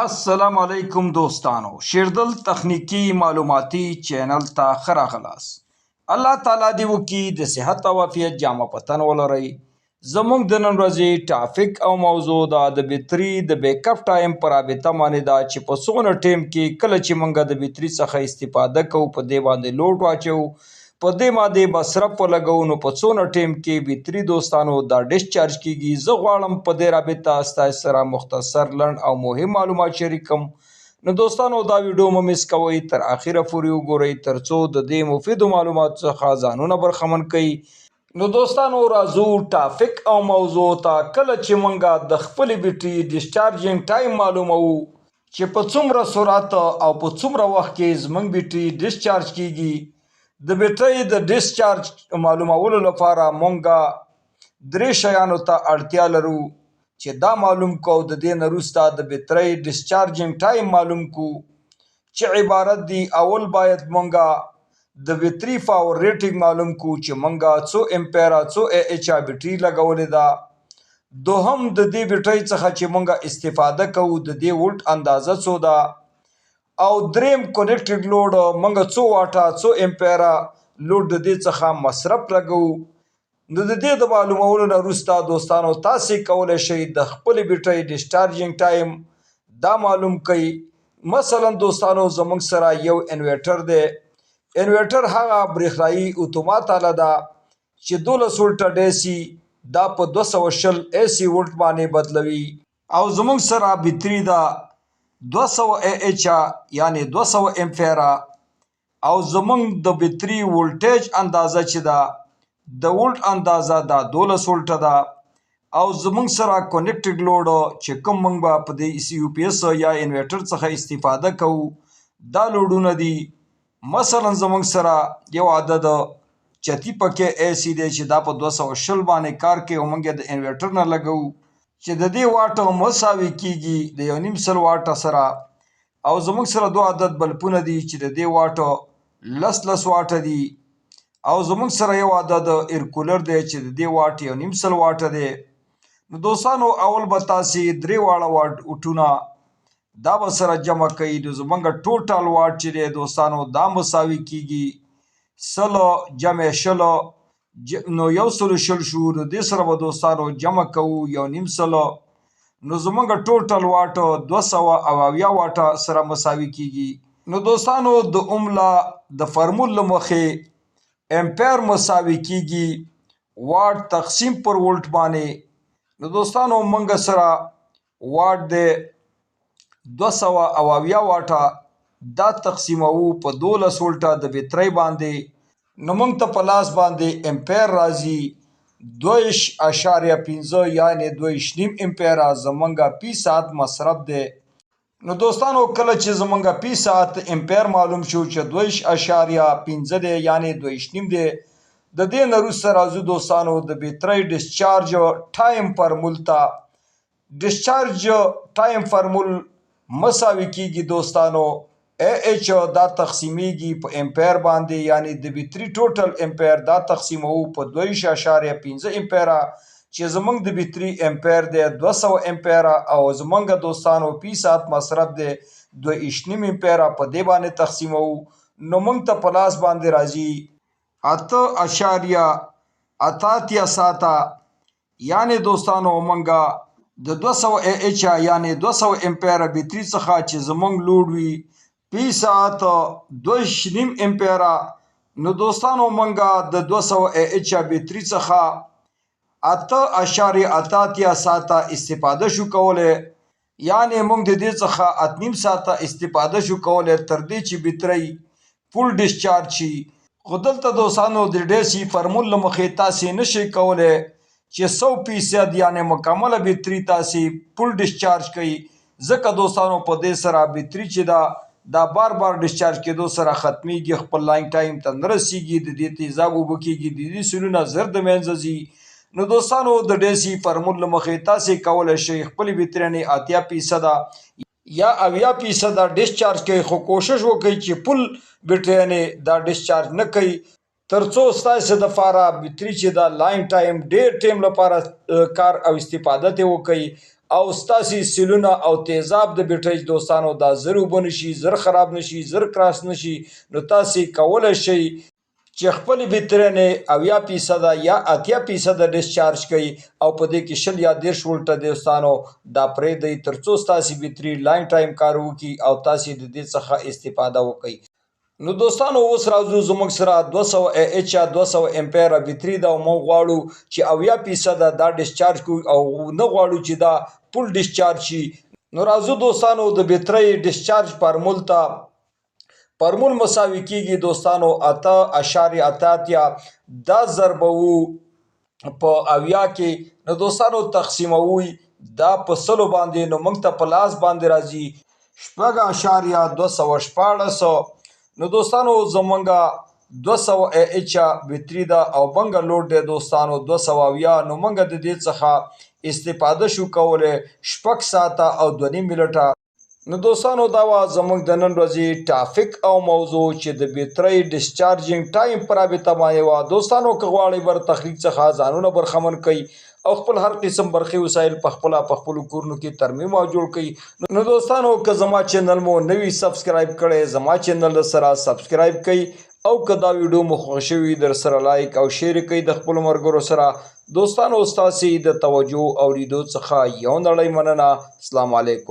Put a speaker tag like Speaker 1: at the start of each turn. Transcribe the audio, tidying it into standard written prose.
Speaker 1: السلام علیکم دوستانو، شیردل تخنیکی معلوماتی چینل ته ښه راغلاست. الله تعالی دې وکړي د صحت او عافیت جامه په تن ولرئ. زموږ د نن ورځې ټاپک او موضوع ده د بیټري د بیک اپ ټایم په رابطه باندې ده چې په څومره ټایم کې کله چې موږ د بیټري څخه استفاده کوو په دې باندې لوډ واچوو، په دې باندې مصرف ولګوو، نو په څونه ټایم کې بیټري دوستانو دا ډسچارج کیږي. زه غواړم په دې رابطه ستاسو سره مختصر لنډ او مهم معلومات شریکم. نو دوستانو دا ویډیو مه میس کوئ، تر اخره پورې وګورئ ترڅو د دې مفیدو معلوماتو څخه ځانونه برخمن کړئ. نو دوستانو راځو ټاپک او موضوع ته. کله چې موږ د خپلې بیټري ډسچارجینګ ټایم معلوموو چې په څومره سرعت او په څومره وخت کې زموږ بیټري ډسچارج کیږي، د بیټرۍ د ډسچارج معلومولو لپاره مونږ درې شیانو ته اړتیا لرو چې دا معلوم کو. د دې نه وروسته د بیټرۍ ډسچارجینګ ټایم معلوم کو چې عبارت دی. اول باید مونږ د بیټرۍ پاور ریټینګ معلوم کو چې مونږ څو امپیره څو ای ایچ بیټرۍ لګولې ده. دوهم د دې بیټرۍ څخه چې مونږ استفاده کوو د دې وولټ اندازه څو ده. او دریم کنیکټډ لوډ موږ څو واټه څو امپیره لوډ د دې څخه مصرف لګوو. نو د دې د معلومولو نه وروسته دوستانو تاسې کولی شئ د خپلې بیټرۍ ډسچارجینګ ټایم دا معلوم کړئ. مثلا دوستانو زموږ سره یو انویټر دی. انویټر هغه برېښنایي اتومات آله ده چې 12 وولټه ډي سي دا په 220 اے سی وولټ باندې بدلوي. او زموږ سره بیټري ده 200 ای ایچ یعنی 200 امپیره. او زموږ د بیټري وولټیج اندازه چې ده د وولټ اندازه دا 12 وولټه ده. او زموږ سره کنیکټډ لوډ چې کوم موږ به په دې یو پی ایس یا انویټر څخه استفاده کوو دا لوډونه دي. مثلا زموږ سره یو عدد 34 اے سی دی چې دا په 220 باندې کار کوي او موږ د انویټر نه لګوو چې د دې واټ مساوي کیږي د 1.5 واټه سره. او زموږ سره دو عدد بلپونه دي چې د دې واټ 10 واټه دي. او زموږ سره یو عدد ایرکولر دی چې د دې واټ 1.5 واټه دی. نو دوستانو اول به تاسې درې واړه واټونه دا به سره جمع کوئ. نو زموږ ټوټل واټ چې دی دوستانو دا مساوي کیږي 100 جمع 20 نو 120 شو. نو دې سره به دوستانو جمع کوو 1.5. نو زموږ ټوټل واټ 280 واټه سره مساوي کیږي. نو دوستانو د اوملا د فرمول له مخې امپیر مساوي کیږي واټ تقسیم پر وولټ باندې. نو دوستانو موږ سره واټ دی 280 واټه دا تقسیموو په 12 وولټه د بیټرۍ باندې. نو موږ ته په لاس باندې امپیر راځي 2.5 یعنی 2.5 امپیره زمونږ پی ساعت مصرف دی. نو دوستانو کله چې زمونږ پی ساعت امپیر معلوم شو چې 2.5 دی یعنی 2.5 دی، د دې نه وروسته راځو دوستانو د بیټرۍ ډسچارج ټایم فارمول ته. ډسچارج ټایم فارمول مساوي کیږي دوستانو ای ایچ دا تقسیمیږي په امپیر باندې یعنی د بیټري ټوټل امپیر دا تقسیموو په 2.5 امپیره چې زموږ د بیټري امپیر دی 200 امپیره. او زموږ دوستانو پی ساعت مصرف دی 2.5 امپیره په دې باندې تقسیموو. نو موږ ته په لاس باندې راځي 8.88 ساعته یعنی دوستانو موږ د 200 ای ایچ یعنی 200 امپیره بیټري څخه چې زموږ لوډ وي پی ساعت 2.5 امپیره. نو دوستانو موږ د 200 ای ایچ بیټري څخه 8.88 ساعته استفاده شو کولی یعنی موږ د دې څخه 8.5 ساعته استفاده شو کولی تر دې چې بیټرۍ فول ډسچارج شي. خو دلته دوستانو د ډي سي فارمول له مخې تاسې نشئ کولی چې 100% یعنی مکمله بیټري تاسې فول ډسچارج کوئ، ځکه دوستانو په دې سره بیټري چې دا بار ډسچارج کېدو سره ختمیږي، خپل لاین ټایم ته نه رسیږي، د دې تیزاب اوبه کېږي، د دې سلونه زر د منځه ځي. نو دوستانو د ډي سي فارمول له مخې تاسې کولی شئ خپلې بیټرۍ نه 80% یا 90% ډسچارج کوئ. خو کوشش وکړئ چې فل بیټرۍ نه دا ډسچارج نه کوئ ترڅو ستاسې دپاره بیټري چې دا لاین ټایم ډېر ټایم لپاره کار او استفاده ترې وکړئ او ستاسې سیلونه او تیزاب د بیټرۍ دوستانو دا زر اوبه نشي، زر خراب نشي، زر کراس نشي. نو تاسې کولی شئ چې خپلې بیټرۍ 80% یا 80% ډسچارج کوي او په دې کې 20 یا 30 ولټه دوستانو دا پرېږدئ تر څو ستاسې بیټرۍ لانګ ټایم کار وکړي او تاسې د دې څخه استفاده وکړئ. نو دوستانو اوس راځو زموږ سره 200 ایچ یا 200 امپیر بیټرۍ ده او موږ غواړو چې 80% دا ډسچارج کړو او نه غواړو چې دا فل ډسچارج شي. نو راځو دوستانو د بیټرۍ ډسچارج فارمول ته. فارمول مساوي کیږي دوستانو 8.88 دا ضربوو په 80 کې. نو دوستانو تقسیموي دا په 100 باندې. نو موږ ته په لاس باندې راځي 6.214. نو دوستانو زمونږه 200 ایچ بیټرۍ ده او بنګه لوډ دی دوستانو 270. نو موږ د دې څخه استفاده شو کولی 6 ساعته او 2.5 منټه. نو دوستانو دا وه زموږ د نن ورځې ټاپک او موضوع چې د بیټرۍ ډسچارجینګ ټایم په رابطه باندې وه. دوستانو که غواړئ بر تخلیق څخه ځانونه برخمن کوئ او خپل هر قسم برقي وسایل په خپلو کورونو کې ترمیم او جوړ کړئ. نو دوستانو که زما چینل مو نوي سبسکرایب کړی زما چینل سره سبسکرایب کړئ او که دا ویډیو مو خوښ شوي در سره لایک او شیر کړئ د خپلو ملګرو سره. دوستانو ستاسې د توجه او لیدو څخه یو نړۍ مننه. السلام علیکم.